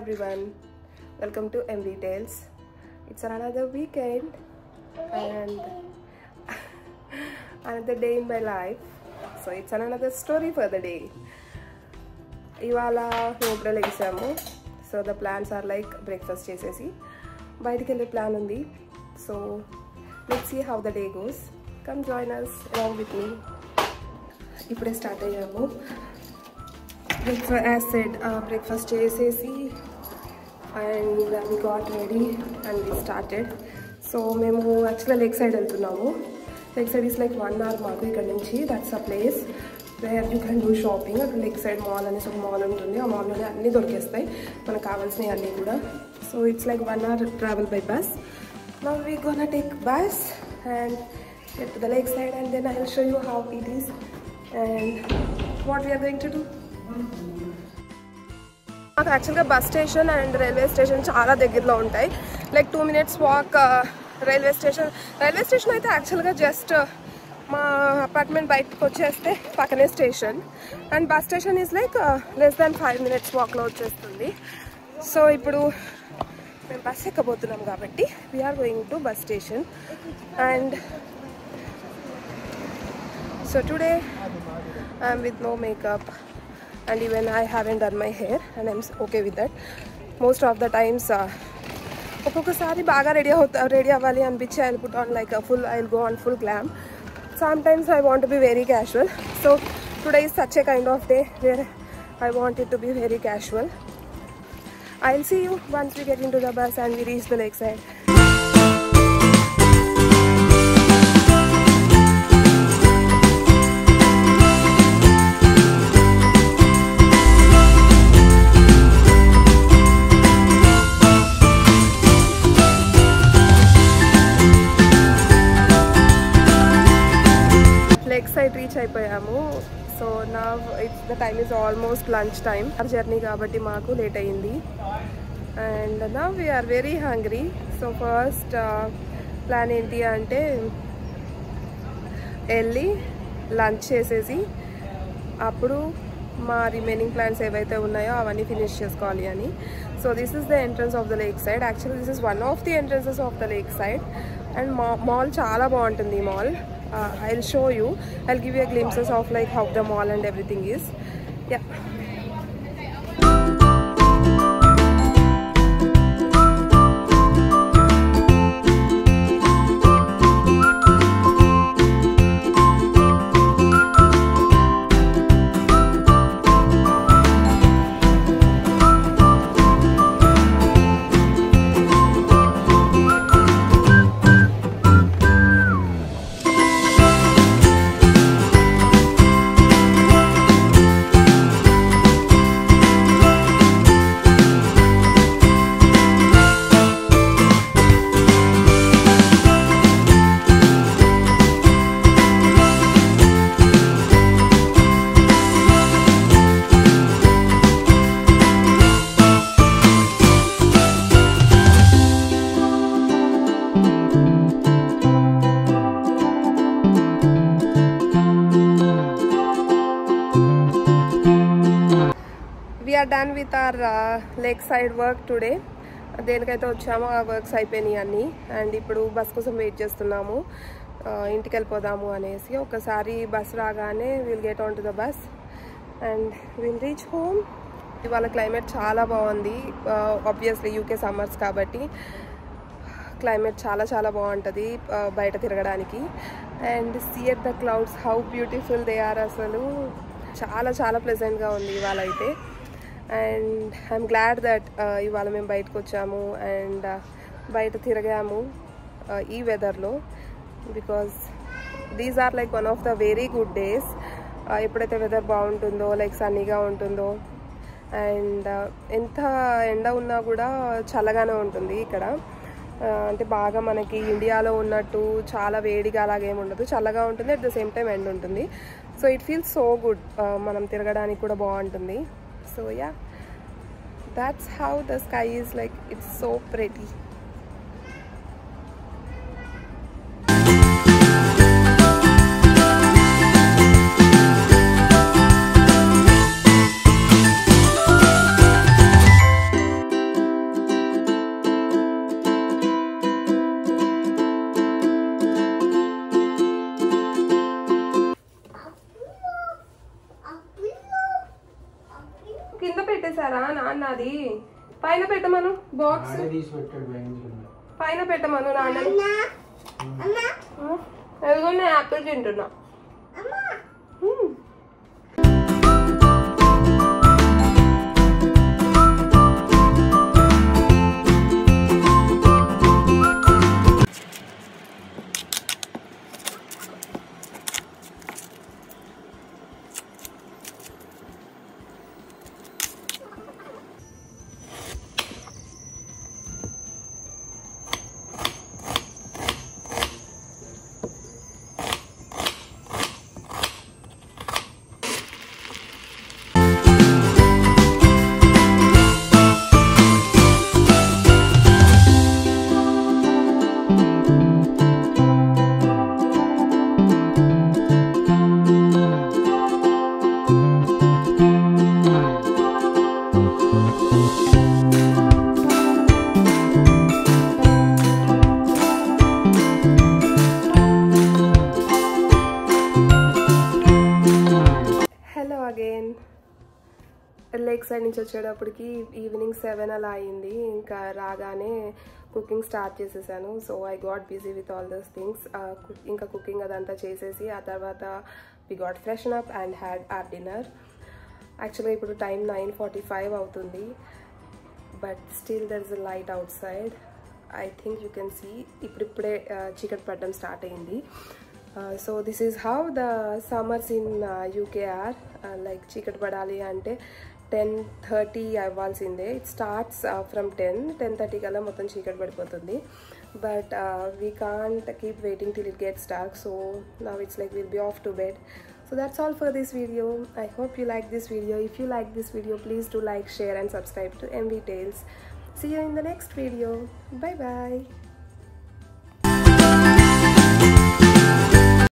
everyone, welcome to MV Tales. It's another weekend and another day in my life. So it's another story for the day. Ivala nopra legasamu. So the plans are like breakfast chesesi. Bayatiki velle plan undi. So let's see how the day goes. Come join us along with me. Ipude start ayyamu. Breakfast, as said, breakfast chesesi and we got ready and we started. So memu actually Lakeside veltunnamu. Lakeside is like 1 hour maaku ikkada nunchi. That's a place where you can do shopping. Lakeside mall అనేసి ఒక mall ఉంటుంది. ఆ mall లోనే అన్ని దొరికేస్తాయి మనకు కావాల్సినవి అన్ని కూడా. So it's like 1 hour travel by bus. Now we gonna take bus and get to the Lakeside and then I will show you how it is and what we are going to do. Actually bus station and railway station చాలా దగ్గరలో ఉంటాయి. Like 2 minutes walk railway station అయితే యాక్చువల్గా just మా apartment బయటకు వచ్చేస్తే పక్కనే station and bus station is like less than 5 minutes వాక్లో వచ్చేస్తుంది. సో ఇప్పుడు మేము బస్ ఎక్కబోతున్నాం కాబట్టి we're going to bus station and so today I'm with no makeup and even I haven't done my hair and I'm okay with that. Most of the times ఒక్కొక్కసారి బాగా ready అవ్వాలి అనిపించి I'll put on like a full, I'll go on full glam. Sometimes I want to be very casual. So today is such a kind of day where I want it to be very casual. I'll see you once we get into the bus and we reach the Lakeside. Lakeside reach అయిపోయాము. So నా the time is almost lunch time. our journey కాబట్టి మాకు late అయింది and now we are very hungry. So first plan ఏంటి అంటే వెళ్ళి lunch చేసేసి అప్పుడు మా రిమైనింగ్ ప్లాన్స్ ఏవైతే ఉన్నాయో అవన్నీ ఫినిష్ చేసుకోవాలి అని. So this is the entrance of the Lakeside. Actually this is one of the entrances of the Lakeside and mall చాలా బాగుంటుంది ఈ mall. I'll show you. I'll give you a glimpses of like how the mall and everything is. Yeah. We are done with our Lakeside work today. దేనికైతే వచ్చామో ఆ works అయిపోయినాయి అన్నీ and ఇప్పుడు bus కోసం wait చేస్తున్నాము ఇంటికి వెళ్ళిపోదాము అనేసి. ఒకసారి బస్ రాగానే will get on to the bus and will reach home. ఇవాళ క్లైమేట్ చాలా బాగుంది. ఆబ్వియస్లీ యూకే సమ్మర్స్ కాబట్టి క్లైమేట్ చాలా చాలా బాగుంటుంది బయట తిరగడానికి. And see at the clouds how beautiful they are. అసలు చాలా చాలా ప్లెజెంట్గా ఉంది ఇవాళ అయితే. అండ్ ఐఎమ్ గ్లాడ్ దట్ ఇవాళ మేము బయటకు వచ్చాము అండ్ బయట తిరిగాము ఈ వెదర్లో because these are like one of the very good days. ఎప్పుడైతే వెదర్ బాగుంటుందో లైక్ సన్నీగా ఉంటుందో అండ్ ఎంత ఎండ ఉన్నా కూడా చల్లగానే ఉంటుంది ఇక్కడ. అంటే బాగా మనకి ఇండియాలో ఉన్నట్టు చాలా వేడిగా అలాగేమి ఉండదు, చల్లగా ఉంటుంది, అట్ ద సేమ్ టైం ఎండ్ ఉంటుంది. So it feels so good. మనం తిరగడానికి కూడా బాగుంటుంది. So yeah, that's how the sky is like. It's so pretty. కింద పెట్టేశారా నాన్న? అది పైన పెట్టమను, బాక్స్ పైన పెట్టమను నాన్న. ఎదుగో నేను యాపిల్ తింటున్నా. లేక్ సైడ్ నుంచి వచ్చేటప్పటికి ఈవినింగ్ 7 అలా అయింది. ఇంకా రాగానే కుకింగ్ స్టార్ట్ చేసేసాను. So I got busy with all those things. ఇంకా కుకింగ్ అదంతా చేసేసి ఆ తర్వాత we got freshen up and had our dinner. యాక్చువల్గా ఇప్పుడు టైం 9:45 అవుతుంది. But still there is a light outside. I think you can see ఇప్పుడిప్పుడే చీకటి పడడం స్టార్ట్ అయింది. So this is how the summers in UK are. Like చీకటి పడాలి అంటే 10:30 అవ్వాల్సిందే. ఇట్ స్టార్ట్స్ ఫ్రమ్ 10:30 కల్లా మొత్తం చీకటి పడిపోతుంది. But we can't keep waiting till it gets dark. So now it's like we'll be off to bed. So that's all for this video. I hope you like this video. If you like this video, please do like, share and subscribe to MV Tales. See you in the next video. Bye bye.